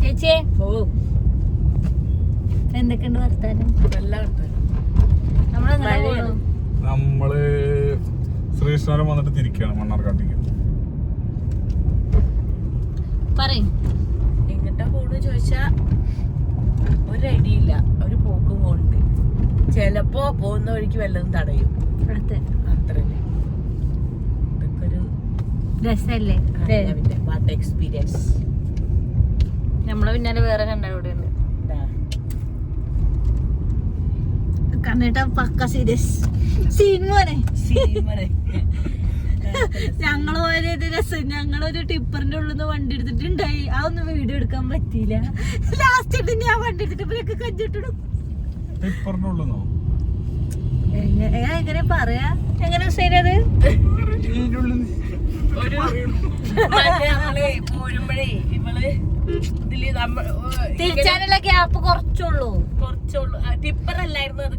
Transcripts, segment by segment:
ചേച്ചിയെ എന്തൊക്കെയുണ്ട് വർത്താനം? നമ്മള് ശ്രീകൃഷ്ണപുരം വന്നിട്ട് തിരിക്കുകയാണ് മണ്ണാർക്കാട്ടേക്ക്. പറയും എങ്ങട്ടാ പോണെന്ന് ചോദിച്ചാ ഒരു ഐഡിയ ഇല്ല. ഒരു പോക്ക് പോണ്ട്. ചെലപ്പോ പോകുന്ന വഴിക്ക് വല്ലതും തടയും. അത്രല്ലേ. ഇതൊക്കെ ഒരു രസല്ലേ? What experience. നമ്മളെ പിന്നാലെ വേറെ കണ്ടവിടെ ഉണ്ട്. കണ്ടിട്ട് പക്ക സീരിയസ് സീൻമോനെ ഞങ്ങള് പോയത് രസം. ഞങ്ങളൊരു ടിപ്പറിന്റെ ഉള്ളിൽ നിന്ന് വണ്ടി എടുത്തിട്ടുണ്ടായി. അതൊന്നും വീഡിയോ എടുക്കാൻ പറ്റിയില്ല. ലാസ്റ്റ് ഇട്ട് ഞാൻ വണ്ടി എടുത്തിട്ട് ഇവരൊക്കെ കഞ്ചിട്ടിടും. എങ്ങനെ പറയാ? എങ്ങനെ ശരിയത് പോരുമ്പോഴേ ഇവള് തിരിച്ചാനുള്ള ഗ്യാപ്പ് കുറച്ചുള്ളൂ. ടിപ്പർ അല്ലായിരുന്നു അത്.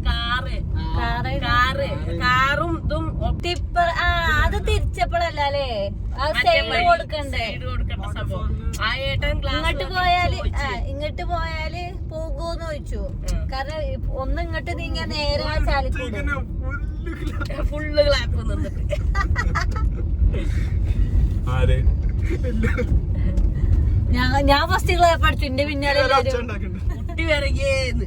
കാറും ഇതും ടിപ്പർ. അത് തിരിച്ചപ്പോഴല്ല അല്ലേ? അത് സൈഡ് കൊടുക്കണ്ടേ? സംഭവം. ആ ഏട്ടൻ ഇങ്ങോട്ട് പോയാല് പോകുമെന്ന് ചോദിച്ചു. കാരണം ഒന്ന് ഇങ്ങോട്ട് നീങ്ങിയാ നേരെ ചാലിക്കൂടും. ഫുള്ള് ക്ലാപ്പ് നിന്നിട്ട് ഞാൻ ഫസ്റ്റ് ക്ലാപ്പ് അടിച്ചു. എന്റെ പിന്നാലെ കുട്ടി വിറകിയേന്ന്.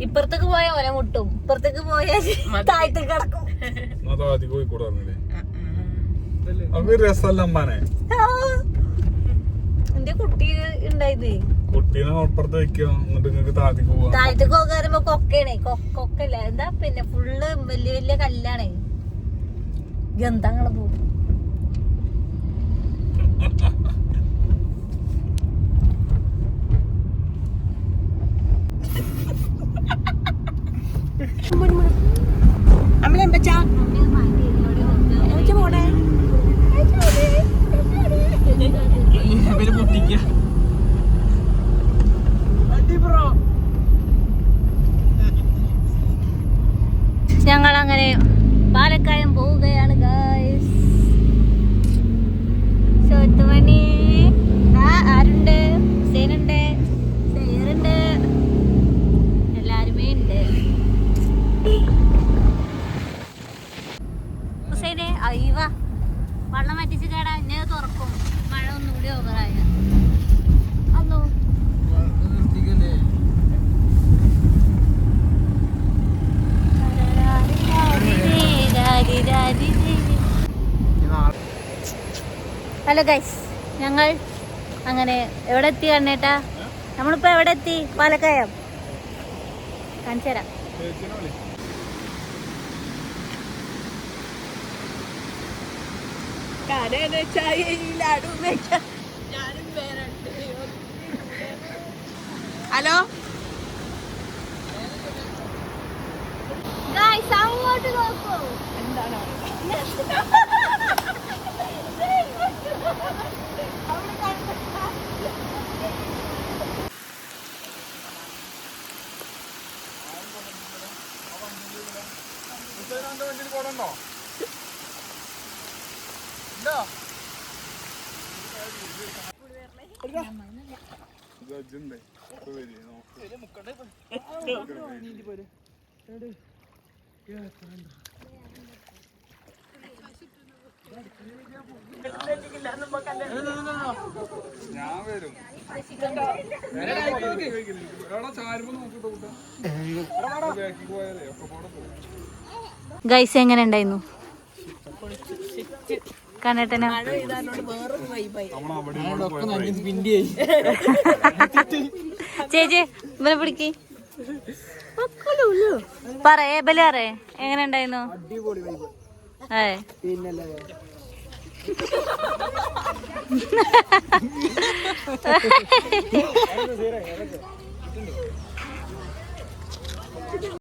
ഇപ്പുറത്തേക്ക് പോയാൽ ഓല മുട്ടും, ഇപ്പുറത്തേക്ക് പോയാൽ താഴ്ത്തി കിടക്കും. എന്റെ കുട്ടി ഉണ്ടായത് താഴത്തേക്ക് പോകാറുമ്പോ കൊക്കയാണേ. കൊക്കല്ല എന്താ പിന്നെ ഫുള്ള് വലിയ വലിയ കല്ലാണേ. ഗന്ധങ്ങള് പോകും. ഞങ്ങൾ അങ്ങനെ പാലക്കായം പോവുകയാണ് ഗായ്സ്. ചോത്തുമണി ആരുണ്ട്? ഹുസൈനുണ്ട്, സേറുണ്ട്, എല്ലാരുമേ ഉണ്ട്. ഹുസൈനെ അയ്യവ വെള്ളം വറ്റിച്ച് കേടാ. എന്നെ തുറക്കും. മഴ ഒന്നുകൂടി ഓവറായ അല്ലോ. ഹലോ ഗൈസ്, ഞങ്ങൾ അങ്ങനെ എവിടെ എത്തി കണ്ണേട്ടാ? നമ്മളിപ്പോ എവിടെ എത്തി? പാലക്കായം. കാണിച്ചു തരാം. ഹലോ ഗൈസ്, അങ്ങോട്ട് നോക്കൂ. എന്താണ് ഞാൻ വരും. ഗൈസ് എങ്ങനെ ഉണ്ടായിരുന്നു കണ്ണേട്ടനോ? ചേച്ചി ഇവനെ പിടിക്ക്. പറയേ ബലേ എങ്ങനെ ഉണ്ടായിരുന്നു?